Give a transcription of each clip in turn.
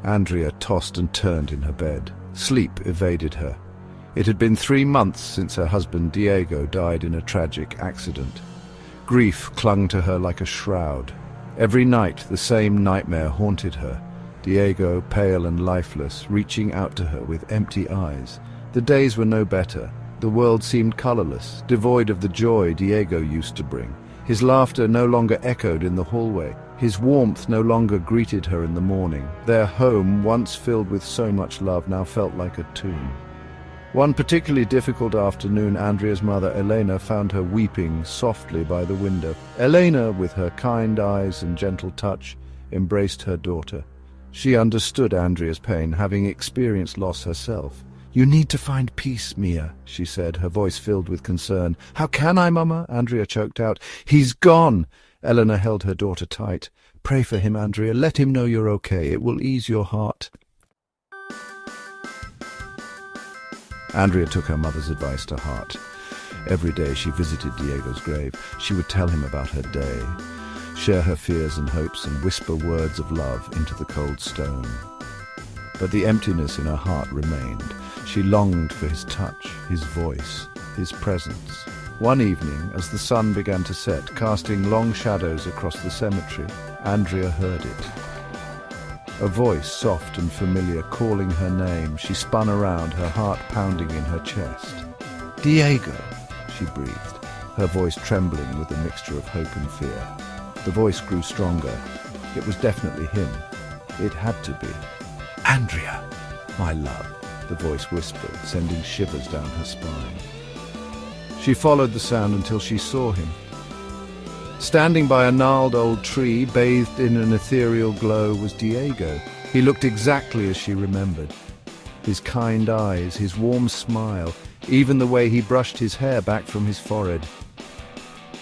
Andrea tossed and turned in her bed. Sleep evaded her. It had been 3 months since her husband Diego died in a tragic accident. Grief clung to her like a shroud. Every night the same nightmare haunted her. Diego, pale and lifeless, reaching out to her with empty eyes. The days were no better. The world seemed colorless, devoid of the joy Diego used to bring. His laughter no longer echoed in the hallway. His warmth no longer greeted her in the morning. Their home, once filled with so much love, now felt like a tomb. One particularly difficult afternoon, Andrea's mother, Elena, found her weeping softly by the window. Elena, with her kind eyes and gentle touch, embraced her daughter. She understood Andrea's pain, having experienced loss herself. "You need to find peace, Mia," she said, her voice filled with concern. "How can I, Mama?" Andrea choked out. "He's gone!" Elena held her daughter tight. "Pray for him, Andrea. Let him know you're okay. It will ease your heart." Andrea took her mother's advice to heart. Every day she visited Diego's grave. She would tell him about her day, share her fears and hopes, and whisper words of love into the cold stone. But the emptiness in her heart remained. She longed for his touch, his voice, his presence. One evening, as the sun began to set, casting long shadows across the cemetery, Andrea heard it. A voice, soft and familiar, calling her name. She spun around, her heart pounding in her chest. "Diego," she breathed, her voice trembling with a mixture of hope and fear. The voice grew stronger. It was definitely him. It had to be. "Andrea, my love," the voice whispered, sending shivers down her spine. She followed the sound until she saw him. Standing by a gnarled old tree, bathed in an ethereal glow, was Diego. He looked exactly as she remembered. His kind eyes, his warm smile, even the way he brushed his hair back from his forehead.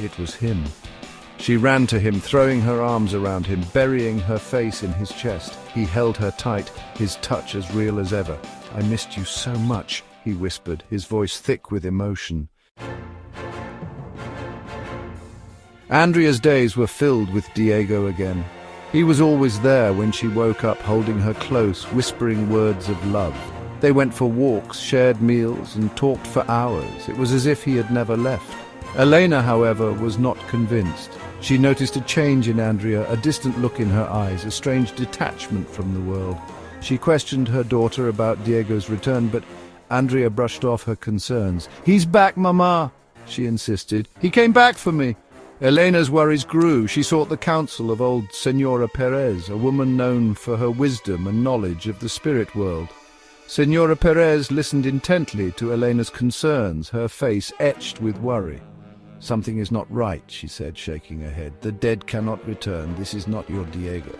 It was him. She ran to him, throwing her arms around him, burying her face in his chest. He held her tight, his touch as real as ever. "I missed you so much," he whispered, his voice thick with emotion. Andrea's days were filled with Diego again. He was always there when she woke up, holding her close, whispering words of love. They went for walks, shared meals, and talked for hours. It was as if he had never left. Elena, however, was not convinced. She noticed a change in Andrea, a distant look in her eyes, a strange detachment from the world. She questioned her daughter about Diego's return, but Andrea brushed off her concerns. "He's back, Mama," she insisted. "He came back for me." Elena's worries grew. She sought the counsel of old Senora Perez, a woman known for her wisdom and knowledge of the spirit world. Senora Perez listened intently to Elena's concerns, her face etched with worry. "Something is not right," she said, shaking her head. "The dead cannot return. This is not your Diego."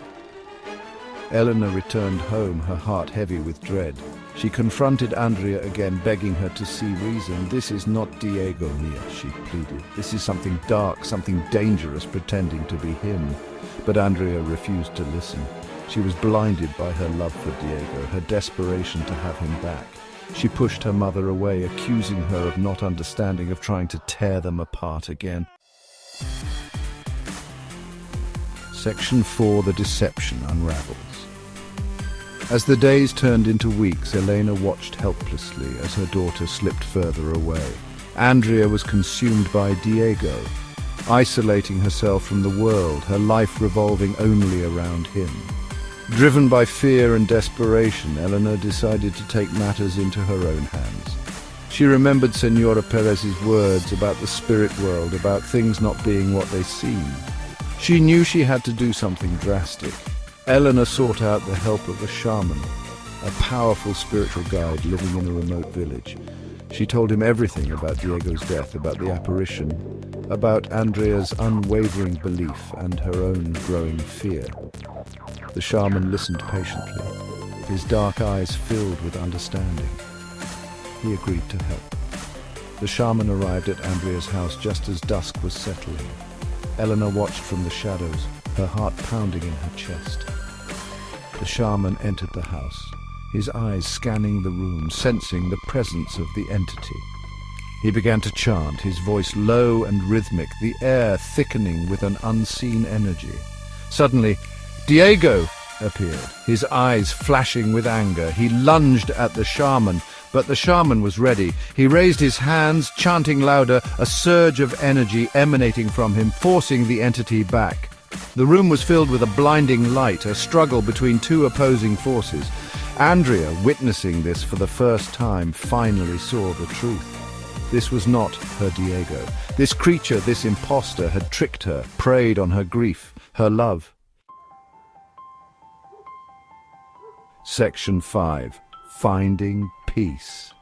Elena returned home, her heart heavy with dread. She confronted Andrea again, begging her to see reason. "This is not Diego, Mia," she pleaded. "This is something dark, something dangerous, pretending to be him." But Andrea refused to listen. She was blinded by her love for Diego, her desperation to have him back. She pushed her mother away, accusing her of not understanding, of trying to tear them apart again. Section 4. The Deception Unravels. As the days turned into weeks, Elena watched helplessly as her daughter slipped further away. Andrea was consumed by Diego, isolating herself from the world, her life revolving only around him. Driven by fear and desperation, Elena decided to take matters into her own hands. She remembered Senora Perez's words about the spirit world, about things not being what they seem. She knew she had to do something drastic. Elena sought out the help of a shaman, a powerful spiritual guide living in a remote village. She told him everything about Diego's death, about the apparition, about Andrea's unwavering belief and her own growing fear. The shaman listened patiently, his dark eyes filled with understanding. He agreed to help. The shaman arrived at Andrea's house just as dusk was settling. Elena watched from the shadows, her heart pounding in her chest. The shaman entered the house, his eyes scanning the room, sensing the presence of the entity. He began to chant, his voice low and rhythmic, the air thickening with an unseen energy. Suddenly, "Diego!" appeared, his eyes flashing with anger. He lunged at the shaman, but the shaman was ready. He raised his hands, chanting louder, a surge of energy emanating from him, forcing the entity back. The room was filled with a blinding light, a struggle between two opposing forces. Andrea, witnessing this for the first time, finally saw the truth. This was not her Diego. This creature, this imposter, had tricked her, preyed on her grief, her love. Section 5. Finding Peace.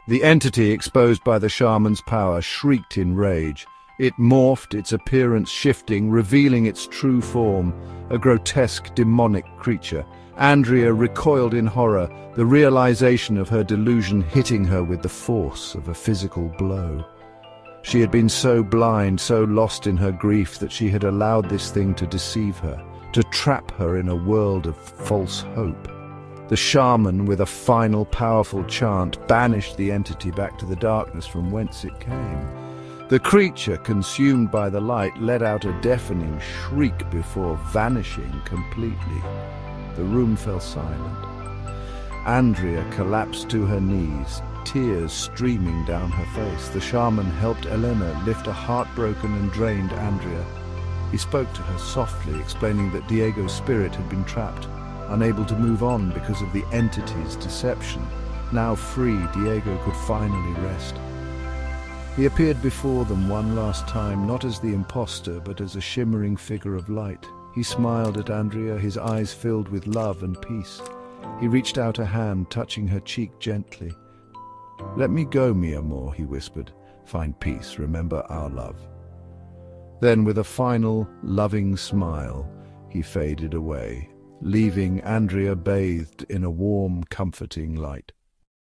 The entity exposed by the shaman's power shrieked in rage. It morphed, its appearance shifting, revealing its true form, a grotesque, demonic creature. Andrea recoiled in horror, the realization of her delusion hitting her with the force of a physical blow. She had been so blind, so lost in her grief, that she had allowed this thing to deceive her, to trap her in a world of false hope. The shaman, with a final powerful chant, banished the entity back to the darkness from whence it came. The creature, consumed by the light, let out a deafening shriek before vanishing completely. The room fell silent. Andrea collapsed to her knees, tears streaming down her face. The shaman helped Elena lift a heartbroken and drained Andrea. He spoke to her softly, explaining that Diego's spirit had been trapped, unable to move on because of the entity's deception. Now free, Diego could finally rest. He appeared before them one last time, not as the imposter, but as a shimmering figure of light. He smiled at Andrea, his eyes filled with love and peace. He reached out a hand, touching her cheek gently. "Let me go, mi amor," he whispered. "Find peace, remember our love." Then, with a final, loving smile, he faded away, leaving Andrea bathed in a warm, comforting light.